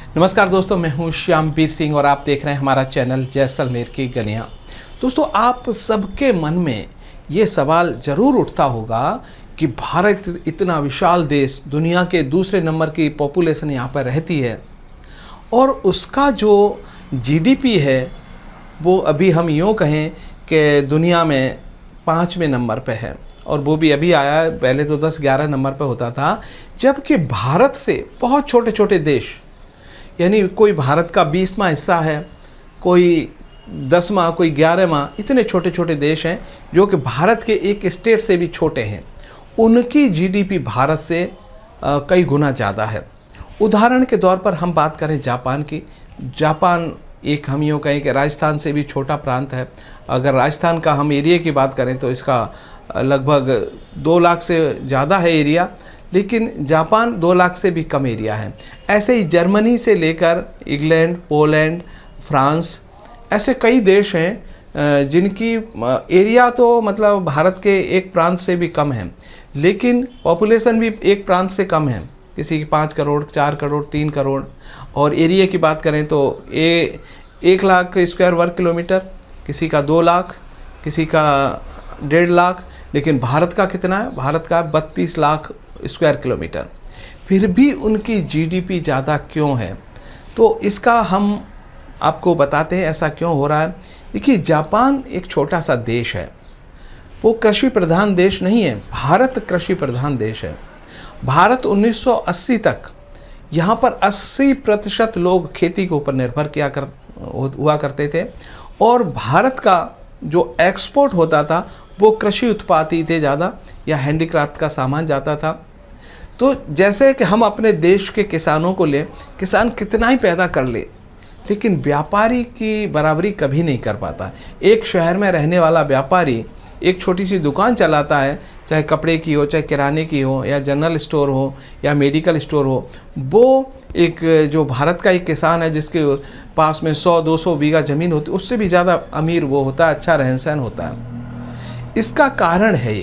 नमस्कार दोस्तों, मैं हूं श्यामवीर सिंह और आप देख रहे हैं हमारा चैनल जैसलमेर की गलियां। दोस्तों, आप सबके मन में ये सवाल ज़रूर उठता होगा कि भारत इतना विशाल देश, दुनिया के दूसरे नंबर की पॉपुलेशन यहाँ पर रहती है और उसका जो जीडीपी है वो अभी हम यूँ कहें कि दुनिया में 5वें नंबर पे है और वो भी अभी आया है। पहले तो 10-11 नंबर पे होता था, जबकि भारत से बहुत छोटे छोटे देश, यानी कोई भारत का 20वां हिस्सा है, कोई 10वां, कोई 11वां, इतने छोटे छोटे देश हैं जो कि भारत के एक स्टेट से भी छोटे हैं। उनकी जीडीपी भारत से कई गुना ज़्यादा है। उदाहरण के तौर पर हम बात करें जापान की। जापान एक, हम यूँ कहें कि राजस्थान से भी छोटा प्रांत है। अगर राजस्थान का हम एरिया की बात करें तो इसका लगभग 2 लाख से ज़्यादा है एरिया, लेकिन जापान 2 लाख से भी कम एरिया है। ऐसे ही जर्मनी से लेकर इंग्लैंड, पोलैंड, फ्रांस, ऐसे कई देश हैं जिनकी एरिया तो मतलब भारत के एक प्रांत से भी कम है, लेकिन पॉपुलेशन भी एक प्रांत से कम है। किसी की 5 करोड़, 4 करोड़, 3 करोड़। और एरिया की बात करें तो 1 लाख स्क्वायर वर्ग किलोमीटर, किसी का 2 लाख, किसी का 1.5 लाख। लेकिन भारत का कितना है? भारत का 32 लाख स्क्वायर किलोमीटर। फिर भी उनकी जीडीपी ज़्यादा क्यों है? तो इसका हम आपको बताते हैं ऐसा क्यों हो रहा है। देखिए, जापान एक छोटा सा देश है, वो कृषि प्रधान देश नहीं है। भारत कृषि प्रधान देश है। भारत 1980 तक यहाँ पर 80% लोग खेती के ऊपर निर्भर हुआ करते थे और भारत का जो एक्सपोर्ट होता था वो कृषि उत्पाद ही थे ज़्यादा, या हैंडीक्राफ्ट का सामान जाता था। तो जैसे कि हम अपने देश के किसानों को लें, किसान कितना ही पैदा कर ले, लेकिन व्यापारी की बराबरी कभी नहीं कर पाता। एक शहर में रहने वाला व्यापारी एक छोटी सी दुकान चलाता है, चाहे कपड़े की हो, चाहे किराने की हो, या जनरल स्टोर हो, या मेडिकल स्टोर हो। वो एक जो भारत का एक किसान है जिसके पास में 100-200 बीघा ज़मीन होती है, उससे भी ज़्यादा अमीर वो होता है, अच्छा रहन सहन होता है। इसका कारण है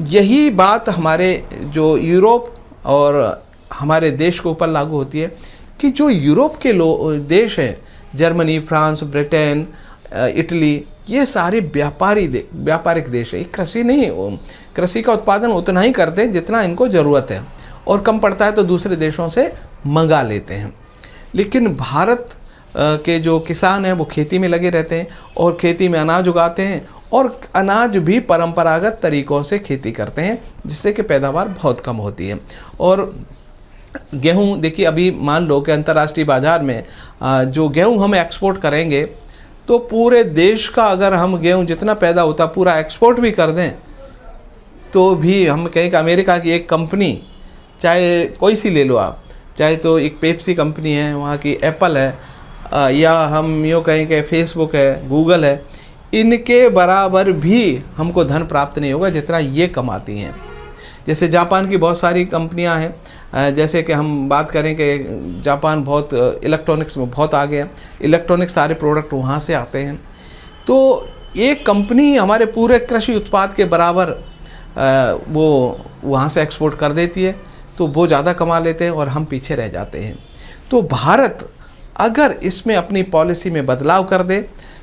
यही बात हमारे जो यूरोप और हमारे देश के ऊपर लागू होती है कि जो यूरोप के देश हैं, जर्मनी, फ्रांस, ब्रिटेन, इटली, ये सारे व्यापारिक देश है। कृषि नहीं, कृषि का उत्पादन उतना ही करते हैं जितना इनको ज़रूरत है, और कम पड़ता है तो दूसरे देशों से मंगा लेते हैं। लेकिन भारत के जो किसान हैं वो खेती में लगे रहते हैं और खेती में अनाज उगाते हैं, और अनाज भी परंपरागत तरीक़ों से खेती करते हैं, जिससे कि पैदावार बहुत कम होती है। और गेहूँ, देखिए अभी मान लो कि अंतर्राष्ट्रीय बाज़ार में जो गेहूँ हम एक्सपोर्ट करेंगे, तो पूरे देश का अगर हम गेहूँ जितना पैदा होता पूरा एक्सपोर्ट भी कर दें, तो भी हम कहें कि अमेरिका की एक कंपनी, चाहे कोई सी ले लो आप, चाहे तो एक पेप्सी कंपनी है, वहाँ की एप्पल है, या हम यूँ कहें कि फेसबुक है, गूगल है, इनके बराबर भी हमको धन प्राप्त नहीं होगा जितना ये कमाती हैं। जैसे जापान की बहुत सारी कंपनियां हैं, जैसे कि हम बात करें कि जापान बहुत इलेक्ट्रॉनिक्स में बहुत आगे है, इलेक्ट्रॉनिक्स सारे प्रोडक्ट वहाँ से आते हैं। तो एक कंपनी हमारे पूरे कृषि उत्पाद के बराबर वो वहाँ से एक्सपोर्ट कर देती है, तो वो ज़्यादा कमा लेते हैं और हम पीछे रह जाते हैं। तो भारत अगर इसमें अपनी पॉलिसी में बदलाव कर दे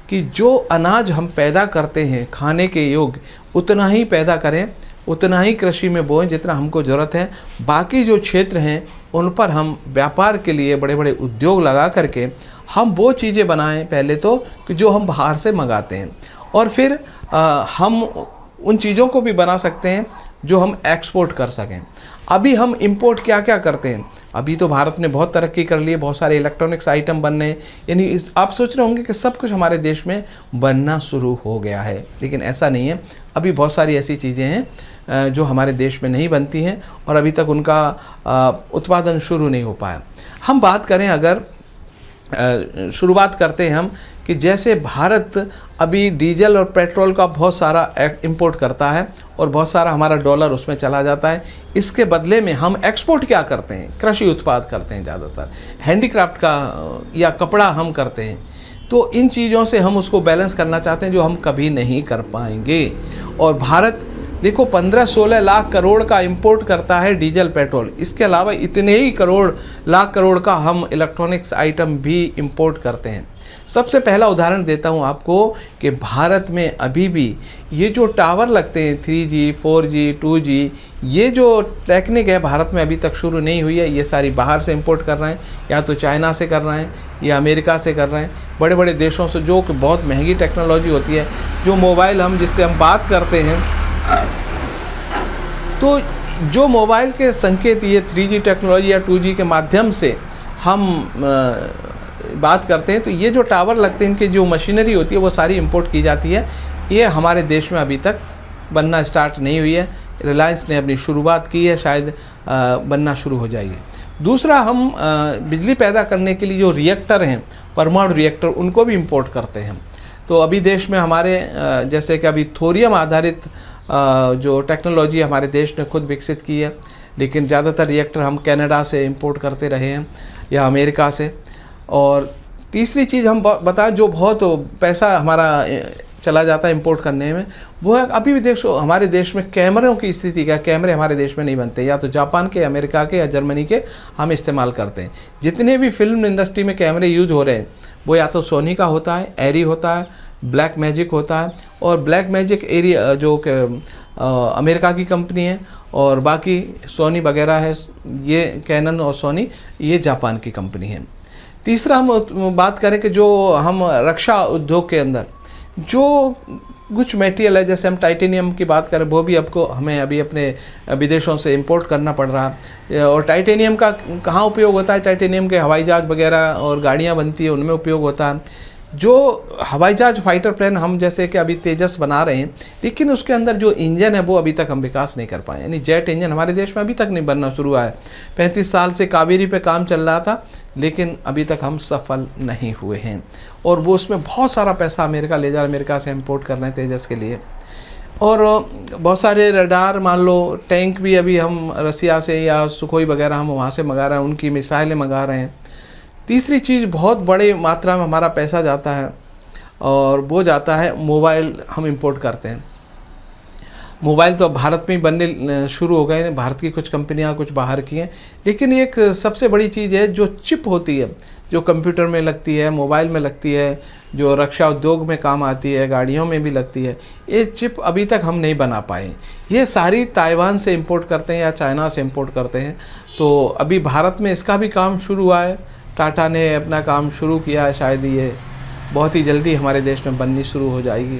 कि जो अनाज हम पैदा करते हैं खाने के योग्य, उतना ही पैदा करें, उतना ही कृषि में बोएं जितना हमको ज़रूरत है। बाकी जो क्षेत्र हैं उन पर हम व्यापार के लिए बड़े बड़े उद्योग लगा करके हम वो चीज़ें बनाएं पहले तो, कि जो हम बाहर से मंगाते हैं, और फिर हम उन चीज़ों को भी बना सकते हैं जो हम एक्सपोर्ट कर सकें। अभी हम इंपोर्ट क्या क्या करते हैं? अभी तो भारत ने बहुत तरक्की कर ली है, बहुत सारे इलेक्ट्रॉनिक्स आइटम बनने, यानी आप सोच रहे होंगे कि सब कुछ हमारे देश में बनना शुरू हो गया है, लेकिन ऐसा नहीं है। अभी बहुत सारी ऐसी चीज़ें हैं जो हमारे देश में नहीं बनती हैं और अभी तक उनका उत्पादन शुरू नहीं हो पाया। हम बात करें, अगर शुरुआत करते हैं हम कि जैसे भारत अभी डीजल और पेट्रोल का बहुत सारा इंपोर्ट करता है और बहुत सारा हमारा डॉलर उसमें चला जाता है। इसके बदले में हम एक्सपोर्ट क्या करते हैं? कृषि उत्पाद करते हैं, ज़्यादातर हैंडीक्राफ्ट का या कपड़ा हम करते हैं। तो इन चीज़ों से हम उसको बैलेंस करना चाहते हैं, जो हम कभी नहीं कर पाएंगे। और भारत देखो 15-16 लाख करोड़ का इंपोर्ट करता है डीजल पेट्रोल। इसके अलावा इतने ही लाख करोड़ का हम इलेक्ट्रॉनिक्स आइटम भी इंपोर्ट करते हैं। सबसे पहला उदाहरण देता हूं आपको कि भारत में अभी भी ये जो टावर लगते हैं 3G 4G 2G, ये जो टेक्निक है भारत में अभी तक शुरू नहीं हुई है। ये सारी बाहर से इंपोर्ट कर रहे हैं, या तो चाइना से कर रहे हैं या अमेरिका से कर रहे हैं, बड़े बड़े देशों से, जो कि बहुत महंगी टेक्नोलॉजी होती है। जो मोबाइल जिससे हम बात करते हैं, तो जो मोबाइल के संकेत ये 3G टेक्नोलॉजी या 2G के माध्यम से हम बात करते हैं, तो ये जो टावर लगते हैं, इनकी जो मशीनरी होती है वो सारी इंपोर्ट की जाती है। ये हमारे देश में अभी तक बनना स्टार्ट नहीं हुई है। रिलायंस ने अपनी शुरुआत की है, शायद बनना शुरू हो जाएगी। दूसरा, हम बिजली पैदा करने के लिए जो रिएक्टर हैं, परमाणु रिएक्टर, उनको भी इंपोर्ट करते हैं। तो अभी देश में हमारे जैसे कि अभी थोरियम आधारित जो टेक्नोलॉजी हमारे देश ने खुद विकसित की है, लेकिन ज़्यादातर रिएक्टर हम कनाडा से इंपोर्ट करते रहे हैं या अमेरिका से। और तीसरी चीज़ हम बताएं, जो बहुत पैसा हमारा चला जाता है इंपोर्ट करने में, वो है अभी भी देखो हमारे देश में कैमरों की स्थिति क्या। कैमरे हमारे देश में नहीं बनते, या तो जापान के, अमेरिका के या जर्मनी के हम इस्तेमाल करते हैं। जितने भी फिल्म इंडस्ट्री में कैमरे यूज हो रहे हैं, वो या तो सोनी का होता है, एरी होता है, ब्लैक मैजिक होता है। और ब्लैक मैजिक एरी जो अमेरिका की कंपनी है, और बाकी सोनी वगैरह है, ये कैनन और सोनी, ये जापान की कंपनी है। तीसरा, हम बात करें कि जो हम रक्षा उद्योग के अंदर जो कुछ मटेरियल है, जैसे हम टाइटेनियम की बात करें, वो भी आपको हमें अभी अपने विदेशों से इंपोर्ट करना पड़ रहा है। और टाइटेनियम का कहाँ उपयोग होता है? टाइटेनियम के हवाई जहाज वगैरह और गाड़ियाँ बनती है, उनमें उपयोग होता है। जो हवाई जहाज, फाइटर प्लेन हम जैसे कि अभी तेजस बना रहे हैं, लेकिन उसके अंदर जो इंजन है वो अभी तक हम विकास नहीं कर पाए। यानी जेट इंजन हमारे देश में अभी तक नहीं बनना शुरू हुआ है। 35 साल से कावेरी पे काम चल रहा था, लेकिन अभी तक हम सफल नहीं हुए हैं। और वो उसमें बहुत सारा पैसा अमेरिका ले जा रहा है, अमेरिका से इंपोर्ट कर रहे हैं तेजस के लिए। और बहुत सारे रडार, मान लो टैंक भी अभी हम रसिया से या सुखोई वगैरह हम वहाँ से मंगा रहे हैं, उनकी मिसाइलें मंगा रहे हैं। तीसरी चीज़, बहुत बड़ी मात्रा में हमारा पैसा जाता है, और वो जाता है मोबाइल हम इंपोर्ट करते हैं। मोबाइल तो भारत में ही बनने शुरू हो गए हैं, भारत की कुछ कंपनियां, कुछ बाहर की हैं। लेकिन एक सबसे बड़ी चीज़ है जो चिप होती है, जो कंप्यूटर में लगती है, मोबाइल में लगती है, जो रक्षा उद्योग में काम आती है, गाड़ियों में भी लगती है। ये चिप अभी तक हम नहीं बना पाए। ये सारी ताइवान से इंपोर्ट करते हैं या चाइना से इंपोर्ट करते हैं। तो अभी भारत में इसका भी काम शुरू हुआ है, टाटा ने अपना काम शुरू किया है, शायद ये बहुत ही जल्दी हमारे देश में बननी शुरू हो जाएगी।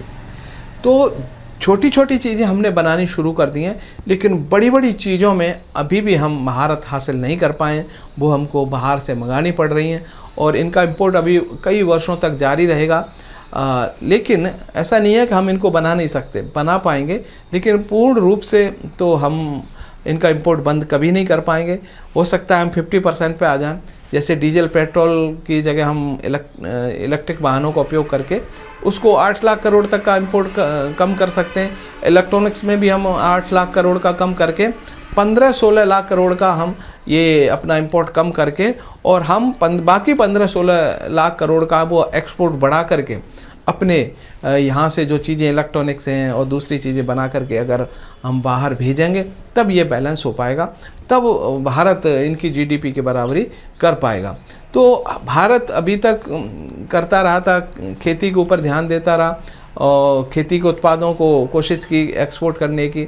तो छोटी छोटी चीज़ें हमने बनानी शुरू कर दी हैं, लेकिन बड़ी बड़ी चीज़ों में अभी भी हम महारत हासिल नहीं कर पाए। वो हमको बाहर से मंगानी पड़ रही हैं, और इनका इंपोर्ट अभी कई वर्षों तक जारी रहेगा। लेकिन ऐसा नहीं है कि हम इनको बना नहीं सकते, बना पाएंगे, लेकिन पूर्ण रूप से तो हम इनका इंपोर्ट बंद कभी नहीं कर पाएंगे। हो सकता है हम 50% पे आ जाएं। जैसे डीजल पेट्रोल की जगह हम इलेक्ट्रिक वाहनों का उपयोग करके उसको 8 लाख करोड़ तक का इंपोर्ट कम कर सकते हैं। इलेक्ट्रॉनिक्स में भी हम 8 लाख करोड़ का कम करके 15-16 लाख करोड़ का हम ये अपना इंपोर्ट कम करके, और हम बाकी 15-16 लाख करोड़ का वो एक्सपोर्ट बढ़ा करके अपने यहाँ से जो चीज़ें इलेक्ट्रॉनिक्स हैं और दूसरी चीज़ें बना करके अगर हम बाहर भेजेंगे, तब ये बैलेंस हो पाएगा, तब भारत इनकी जीडीपी की बराबरी कर पाएगा। तो भारत अभी तक करता रहा था, खेती के ऊपर ध्यान देता रहा, और खेती के उत्पादों को कोशिश की एक्सपोर्ट करने की,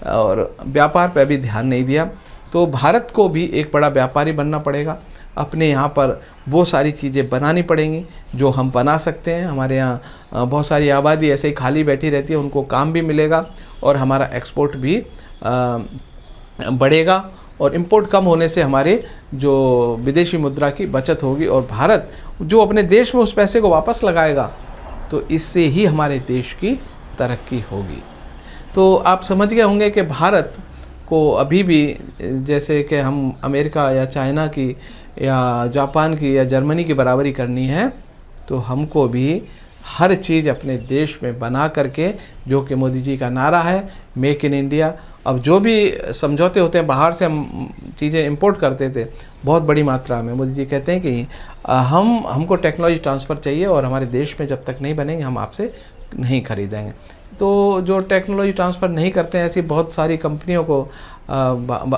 और व्यापार पर अभी ध्यान नहीं दिया। तो भारत को भी एक बड़ा व्यापारी बनना पड़ेगा। अपने यहाँ पर वो सारी चीज़ें बनानी पड़ेंगी जो हम बना सकते हैं। हमारे यहाँ बहुत सारी आबादी ऐसे ही खाली बैठी रहती है, उनको काम भी मिलेगा, और हमारा एक्सपोर्ट भी बढ़ेगा। और इंपोर्ट कम होने से हमारे जो विदेशी मुद्रा की बचत होगी, और भारत जो अपने देश में उस पैसे को वापस लगाएगा, तो इससे ही हमारे देश की तरक्की होगी। तो आप समझ गए होंगे कि भारत को अभी भी, जैसे कि हम अमेरिका या चाइना की या जापान की या जर्मनी की बराबरी करनी है, तो हमको भी हर चीज़ अपने देश में बना करके, जो कि मोदी जी का नारा है मेक इन इंडिया। अब जो भी समझौते होते हैं, बाहर से हम चीज़ें इंपोर्ट करते थे बहुत बड़ी मात्रा में, मोदी जी कहते हैं कि हमको टेक्नोलॉजी ट्रांसफ़र चाहिए, और हमारे देश में जब तक नहीं बनेंगे हम आपसे नहीं खरीदेंगे। तो जो टेक्नोलॉजी ट्रांसफ़र नहीं करते हैं, ऐसी बहुत सारी कंपनियों को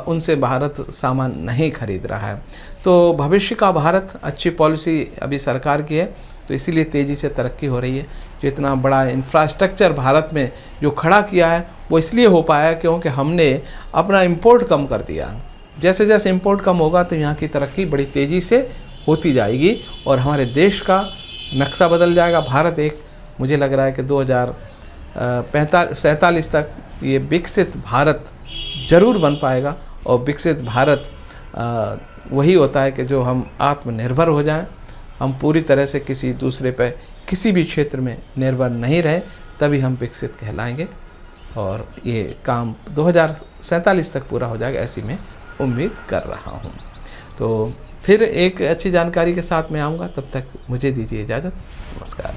उनसे भारत सामान नहीं खरीद रहा है। तो भविष्य का भारत, अच्छी पॉलिसी अभी सरकार की है, तो इसीलिए तेज़ी से तरक्की हो रही है। जो इतना बड़ा इंफ्रास्ट्रक्चर भारत में जो खड़ा किया है, वो इसलिए हो पाया क्योंकि हमने अपना इंपोर्ट कम कर दिया। जैसे जैसे इंपोर्ट कम होगा तो यहाँ की तरक्की बड़ी तेज़ी से होती जाएगी और हमारे देश का नक्शा बदल जाएगा। भारत एक, मुझे लग रहा है कि 2047 तक ये विकसित भारत ज़रूर बन पाएगा। और विकसित भारत वही होता है कि जो हम आत्मनिर्भर हो जाएं, हम पूरी तरह से किसी दूसरे पर किसी भी क्षेत्र में निर्भर नहीं रहे, तभी हम विकसित कहलाएंगे। और ये काम 2047 तक पूरा हो जाएगा, ऐसी मैं उम्मीद कर रहा हूँ। तो फिर एक अच्छी जानकारी के साथ मैं आऊँगा, तब तक मुझे दीजिए इजाज़त। नमस्कार।